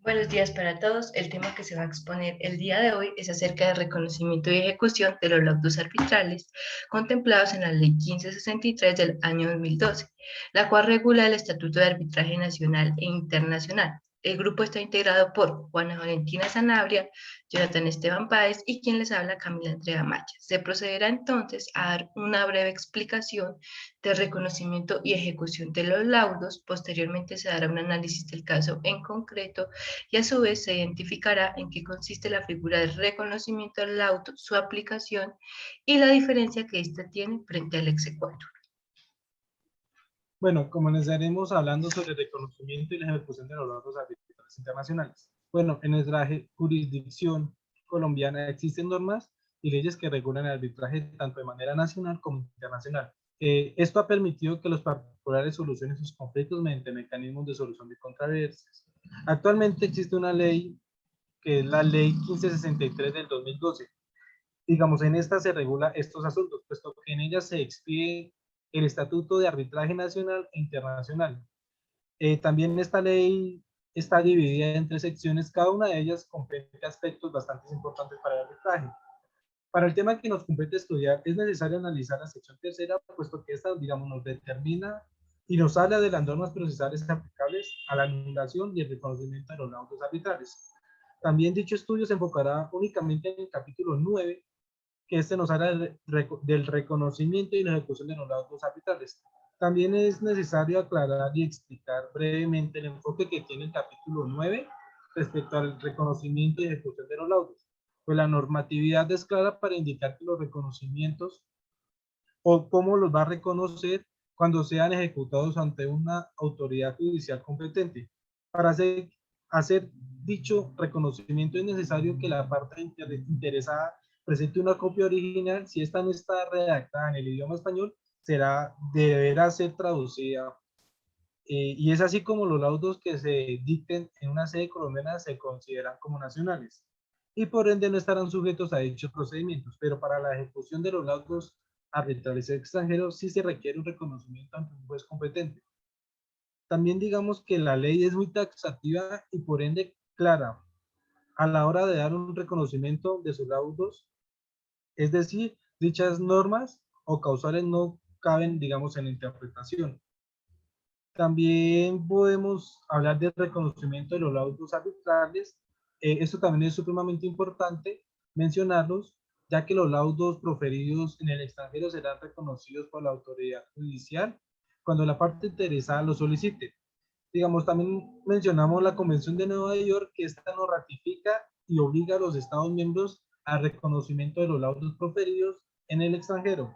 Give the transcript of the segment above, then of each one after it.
Buenos días para todos. El tema que se va a exponer el día de hoy es acerca del reconocimiento y ejecución de los laudos arbitrales contemplados en la Ley 1563 del año 2012, la cual regula el Estatuto de Arbitraje Nacional e Internacional. El grupo está integrado por Juana Valentina Sanabria, Jonathan Esteban Páez y quien les habla, Camila Entrega Macha. Se procederá entonces a dar una breve explicación de reconocimiento y ejecución de los laudos. Posteriormente se dará un análisis del caso en concreto y a su vez se identificará en qué consiste la figura del reconocimiento del laudo, su aplicación y la diferencia que ésta tiene frente al exequatur. Bueno, comenzaremos hablando sobre el reconocimiento y la ejecución de los laudos arbitrales internacionales. Bueno, en nuestra jurisdicción colombiana existen normas y leyes que regulan el arbitraje tanto de manera nacional como internacional. Esto ha permitido que los particulares solucionen sus conflictos mediante mecanismos de solución de controversias. Actualmente existe una ley que es la Ley 1563 del 2012. Digamos, en esta se regula estos asuntos, puesto que en ella se expide el Estatuto de Arbitraje Nacional e Internacional. También esta ley está dividida en tres secciones, cada una de ellas comprende aspectos bastante importantes para el arbitraje. Para el tema que nos compete estudiar, es necesario analizar la sección tercera, puesto que esta, digamos, nos determina y nos habla de las normas procesales aplicables a la anulación y el reconocimiento de los laudos arbitrales. También dicho estudio se enfocará únicamente en el capítulo 9, que este nos habla del reconocimiento y la ejecución de los laudos arbitrales. También es necesario aclarar y explicar brevemente el enfoque que tiene el capítulo 9 respecto al reconocimiento y ejecución de los laudos. Pues la normatividad es clara para indicar que los reconocimientos o cómo los va a reconocer cuando sean ejecutados ante una autoridad judicial competente. Para hacer dicho reconocimiento es necesario que la parte interesada presente una copia original. Si esta no está redactada en el idioma español, deberá ser traducida. Y es así como los laudos que se dicten en una sede colombiana se consideran como nacionales y por ende no estarán sujetos a dichos procedimientos, pero para la ejecución de los laudos arbitrales extranjeros sí se requiere un reconocimiento ante un juez competente. También digamos que la ley es muy taxativa y por ende clara a la hora de dar un reconocimiento de sus laudos, es decir, dichas normas o causales no caben, digamos, en la interpretación. También podemos hablar del reconocimiento de los laudos arbitrales. Esto también es supremamente importante mencionarlos, ya que los laudos proferidos en el extranjero serán reconocidos por la autoridad judicial cuando la parte interesada lo solicite. Digamos, también mencionamos la Convención de Nueva York, que esta nos ratifica y obliga a los Estados miembros al reconocimiento de los laudos proferidos en el extranjero.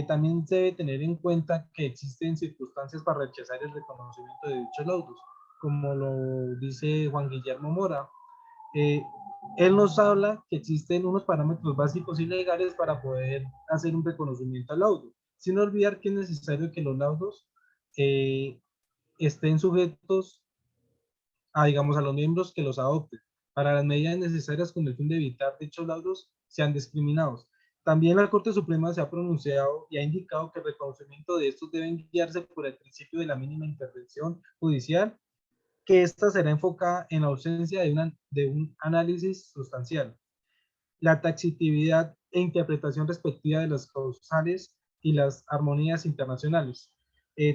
También se debe tener en cuenta que existen circunstancias para rechazar el reconocimiento de dichos laudos, como lo dice Juan Guillermo Mora. Eh, Él nos habla que existen unos parámetros básicos y legales para poder hacer un reconocimiento al laudo, sin olvidar que es necesario que los laudos eh, estén sujetos a, digamos, a los miembros que los adopten, para las medidas necesarias con el fin de evitar dichos laudos sean discriminados. También la Corte Suprema se ha pronunciado y ha indicado que el reconocimiento de estos deben guiarse por el principio de la mínima intervención judicial, que esta será enfocada en la ausencia de un análisis sustancial, la taxitividad e interpretación respectiva de las causales y las armonías internacionales.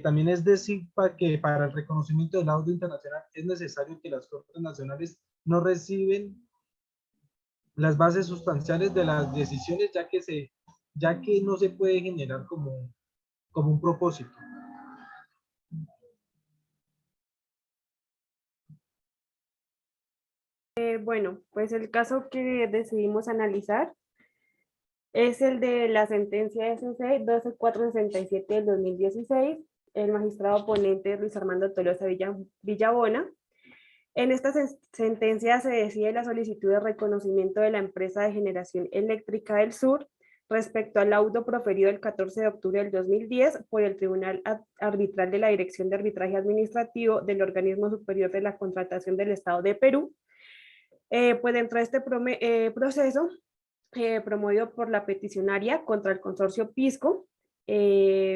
También es decir que para el reconocimiento del laudo internacional es necesario que las Cortes Nacionales no reciben las bases sustanciales de las decisiones, ya que no se puede generar como un propósito. Bueno, pues el caso que decidimos analizar es el de la sentencia SC 12467 del 2016. El magistrado ponente Luis Armando Tolosa Villabona. En esta sentencia se decide la solicitud de reconocimiento de la empresa de generación eléctrica del Sur respecto al laudo proferido el 14 de octubre del 2010 por el Tribunal Arbitral de la Dirección de Arbitraje Administrativo del Organismo Superior de la Contratación del Estado de Perú. Pues dentro de este proceso, promovido por la peticionaria contra el consorcio Pisco,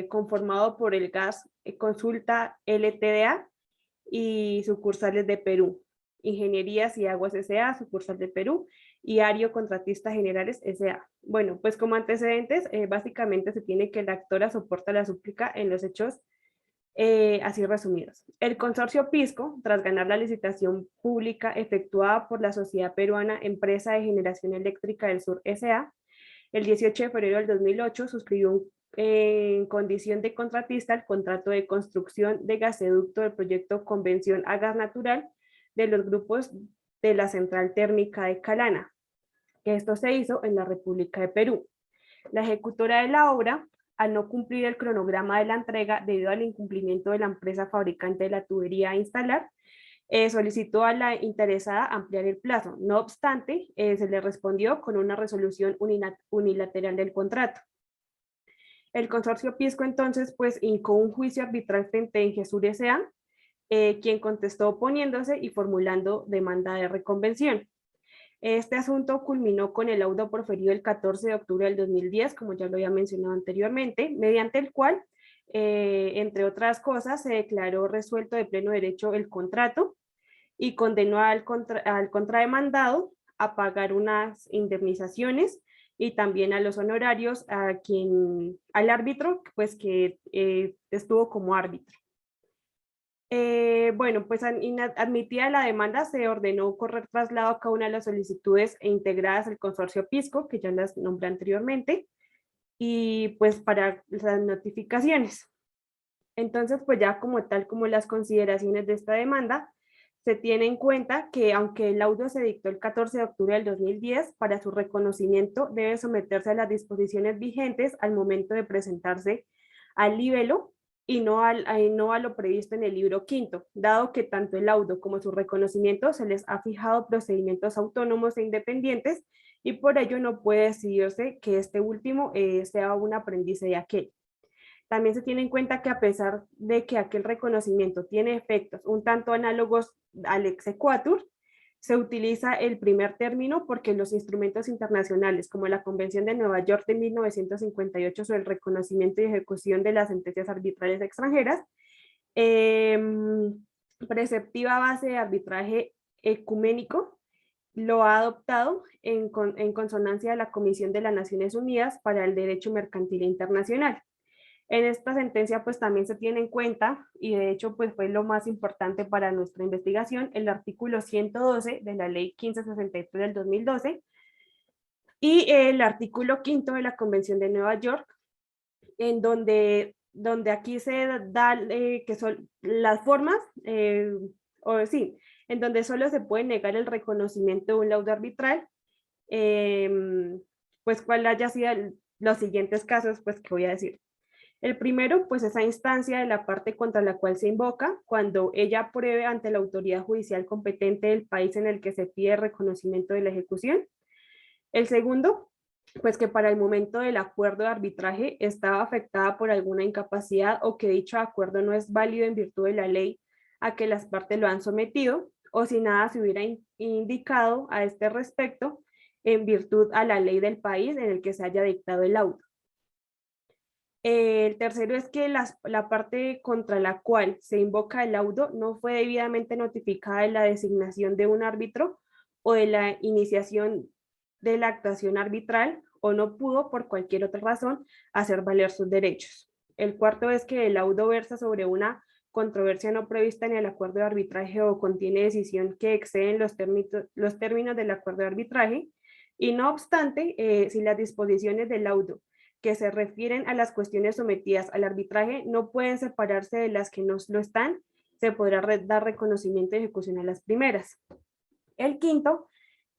conformado por el GAS Consulta LTDA y sucursales de Perú. Ingenierías y Aguas S.A., sucursal de Perú, y Ario Contratistas Generales S.A. Bueno, pues como antecedentes, básicamente se tiene que la actora soporta la súplica en los hechos así resumidos. El consorcio Pisco, tras ganar la licitación pública efectuada por la Sociedad Peruana Empresa de Generación Eléctrica del Sur S.A., el 18 de febrero del 2008 suscribió en condición de contratista el contrato de construcción de gasoducto del proyecto Convención a Gas Natural de los grupos de la Central Térmica de Calana, que esto se hizo en la República de Perú. La ejecutora de la obra, al no cumplir el cronograma de la entrega debido al incumplimiento de la empresa fabricante de la tubería a instalar, solicitó a la interesada ampliar el plazo. No obstante, se le respondió con una resolución unilateral del contrato. El consorcio Pisco entonces pues hincó un juicio arbitral frente a Ingesur S.A., quien contestó oponiéndose y formulando demanda de reconvención. Este asunto culminó con el laudo proferido el 14 de octubre del 2010, como ya lo había mencionado anteriormente, mediante el cual, entre otras cosas, se declaró resuelto de pleno derecho el contrato y condenó al contrademandado a pagar unas indemnizaciones y también a los honorarios al árbitro, pues que estuvo como árbitro. Bueno, pues admitida la demanda, se ordenó correr traslado a cada una de las solicitudes integradas al consorcio Pisco, que ya las nombré anteriormente, y pues para las notificaciones. Entonces, pues ya como tal, como las consideraciones de esta demanda, se tiene en cuenta que aunque el laudo se dictó el 14 de octubre del 2010, para su reconocimiento debe someterse a las disposiciones vigentes al momento de presentarse al libelo y no a lo previsto en el libro quinto, dado que tanto el laudo como su reconocimiento se les ha fijado procedimientos autónomos e independientes y por ello no puede decidirse que este último sea un aprendiz de aquel. También se tiene en cuenta que a pesar de que aquel reconocimiento tiene efectos un tanto análogos al exequatur, se utiliza el primer término porque los instrumentos internacionales, como la Convención de Nueva York de 1958 sobre el reconocimiento y ejecución de las sentencias arbitrales extranjeras, preceptiva base de arbitraje ecuménico, lo ha adoptado en consonancia de la Comisión de las Naciones Unidas para el Derecho Mercantil Internacional. En esta sentencia pues también se tiene en cuenta, y de hecho pues fue lo más importante para nuestra investigación, el artículo 112 de la ley 1563 del 2012 y el artículo 5 de la Convención de Nueva York, en donde aquí se da que son las formas, en donde solo se puede negar el reconocimiento de un laudo arbitral, pues cuál haya sido los siguientes casos pues que voy a decir. El primero, pues esa instancia de la parte contra la cual se invoca, cuando ella pruebe ante la autoridad judicial competente del país en el que se pide reconocimiento de la ejecución. El segundo, pues que para el momento del acuerdo de arbitraje estaba afectada por alguna incapacidad o que dicho acuerdo no es válido en virtud de la ley a que las partes lo han sometido, o si nada se hubiera indicado a este respecto en virtud a la ley del país en el que se haya dictado el laudo. El tercero es que la parte contra la cual se invoca el laudo no fue debidamente notificada de la designación de un árbitro o de la iniciación de la actuación arbitral o no pudo por cualquier otra razón hacer valer sus derechos. El cuarto es que el laudo versa sobre una controversia no prevista en el acuerdo de arbitraje o contiene decisión que exceden los términos del acuerdo de arbitraje y no obstante, si las disposiciones del laudo que se refieren a las cuestiones sometidas al arbitraje no pueden separarse de las que no lo están, se podrá dar reconocimiento y ejecución a las primeras. El quinto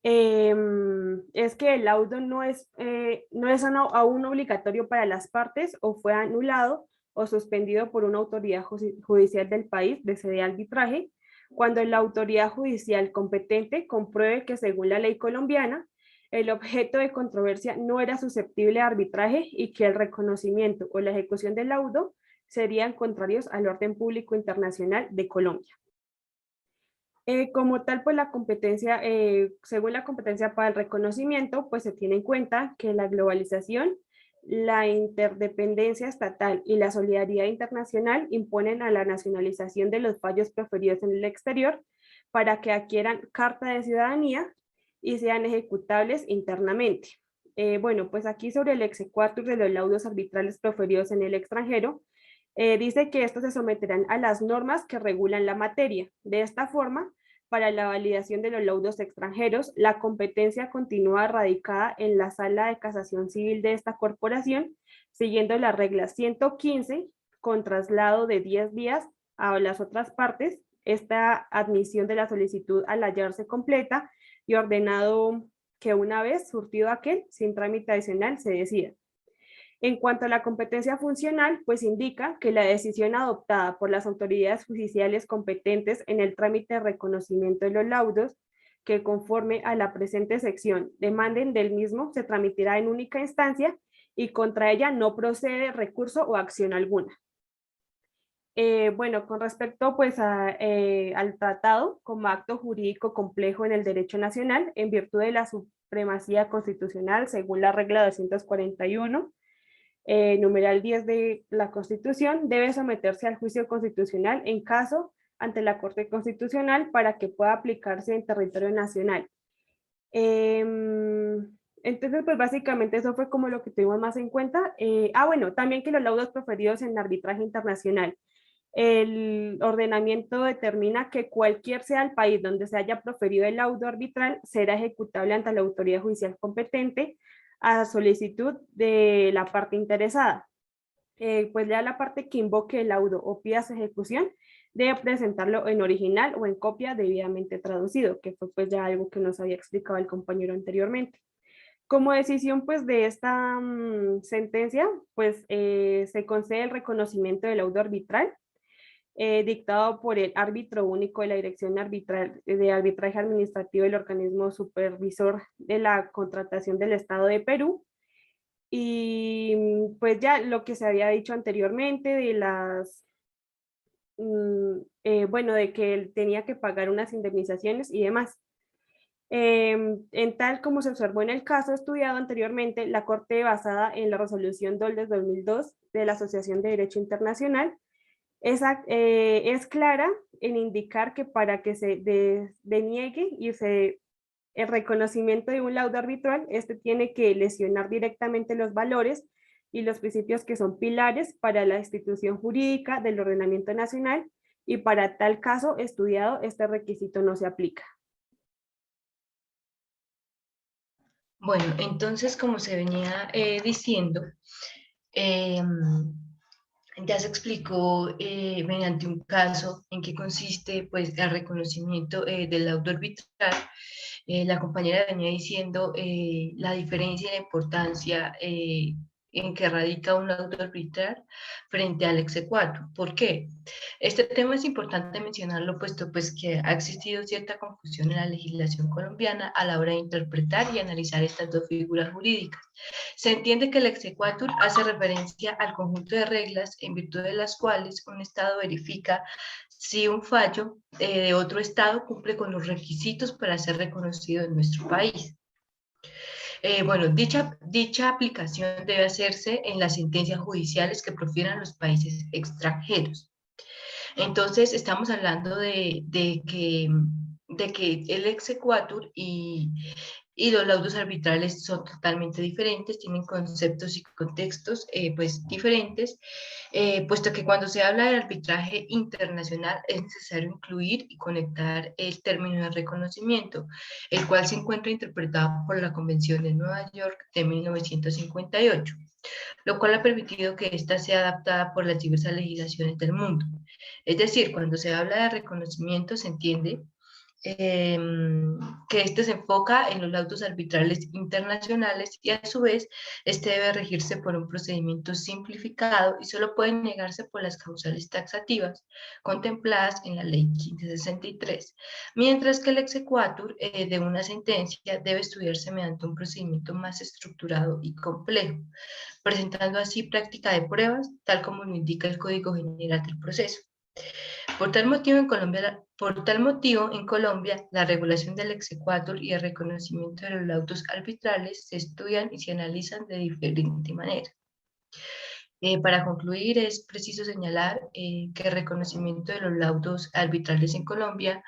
es que el laudo no es aún obligatorio para las partes o fue anulado o suspendido por una autoridad judicial del país de sede de arbitraje, cuando la autoridad judicial competente compruebe que según la ley colombiana, el objeto de controversia no era susceptible de arbitraje y que el reconocimiento o la ejecución del laudo serían contrarios al orden público internacional de Colombia. Como tal, pues la competencia, según la competencia para el reconocimiento, pues se tiene en cuenta que la globalización, la interdependencia estatal y la solidaridad internacional imponen a la nacionalización de los fallos proferidos en el exterior, para que adquieran carta de ciudadanía y sean ejecutables internamente. Bueno, pues aquí sobre el exequatur de los laudos arbitrales proferidos en el extranjero, dice que estos se someterán a las normas que regulan la materia. De esta forma, para la validación de los laudos extranjeros, la competencia continúa radicada en la Sala de Casación Civil de esta corporación, siguiendo la regla 115, con traslado de 10 días a las otras partes. Esta admisión de la solicitud al hallarse completa y ordenado que una vez surtido aquel, sin trámite adicional, se decida. En cuanto a la competencia funcional, pues indica que la decisión adoptada por las autoridades judiciales competentes en el trámite de reconocimiento de los laudos, que conforme a la presente sección demanden del mismo, se tramitará en única instancia y contra ella no procede recurso o acción alguna. Bueno, con respecto pues al tratado como acto jurídico complejo en el derecho nacional, en virtud de la supremacía constitucional, según la regla 241, numeral 10 de la Constitución, debe someterse al juicio constitucional en caso ante la Corte Constitucional para que pueda aplicarse en territorio nacional. Entonces, pues básicamente eso fue como lo que tuvimos más en cuenta. Bueno, también que los laudos proferidos en arbitraje internacional. El ordenamiento determina que cualquier sea el país donde se haya proferido el laudo arbitral será ejecutable ante la autoridad judicial competente a solicitud de la parte interesada. Pues ya la parte que invoque el laudo o pida su ejecución debe presentarlo en original o en copia debidamente traducido, que fue pues ya algo que nos había explicado el compañero anteriormente. Como decisión pues de esta sentencia, pues se concede el reconocimiento del laudo arbitral dictado por el árbitro único de la Dirección de Arbitraje Administrativo del organismo supervisor de la contratación del Estado de Perú. Y pues ya lo que se había dicho anteriormente de las, bueno, de que él tenía que pagar unas indemnizaciones y demás. En tal como se observó en el caso estudiado anteriormente, la Corte, basada en la resolución DOL 2002 de la Asociación de Derecho Internacional, es clara en indicar que para que se deniegue y el reconocimiento de un laudo arbitral, este tiene que lesionar directamente los valores y los principios que son pilares para la institución jurídica del ordenamiento nacional, y para tal caso estudiado este requisito no se aplica. Bueno, entonces, como se venía diciendo, ya se explicó mediante un caso en qué consiste pues, el reconocimiento del laudo arbitral. La compañera venía diciendo la diferencia y la importancia en que radica un laudo arbitral frente al exequatur. ¿Por qué? Este tema es importante mencionarlo, puesto pues, que ha existido cierta confusión en la legislación colombiana a la hora de interpretar y analizar estas dos figuras jurídicas. Se entiende que el exequatur hace referencia al conjunto de reglas en virtud de las cuales un Estado verifica si un fallo de otro Estado cumple con los requisitos para ser reconocido en nuestro país. Bueno, dicha aplicación debe hacerse en las sentencias judiciales que profieran los países extranjeros. Entonces, estamos hablando de que el exequatur y los laudos arbitrales son totalmente diferentes, tienen conceptos y contextos pues diferentes, puesto que cuando se habla de arbitraje internacional es necesario incluir y conectar el término de reconocimiento, el cual se encuentra interpretado por la Convención de Nueva York de 1958, lo cual ha permitido que ésta sea adaptada por las diversas legislaciones del mundo. Es decir, cuando se habla de reconocimiento se entiende que este se enfoca en los laudos arbitrales internacionales y a su vez este debe regirse por un procedimiento simplificado y solo puede negarse por las causales taxativas contempladas en la Ley 1563, mientras que el exequatur de una sentencia debe estudiarse mediante un procedimiento más estructurado y complejo, presentando así práctica de pruebas, tal como lo indica el Código General del Proceso. Por tal motivo, en Colombia, la regulación del exequatur y el reconocimiento de los laudos arbitrales se estudian y se analizan de diferente manera. Para concluir, es preciso señalar que el reconocimiento de los laudos arbitrales en Colombia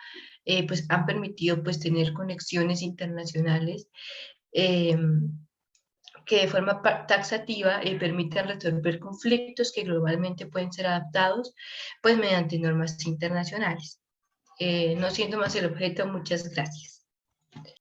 pues han permitido pues tener conexiones internacionales eh, que de forma taxativa permiten resolver conflictos que globalmente pueden ser adaptados pues mediante normas internacionales. No siendo más el objeto, muchas gracias.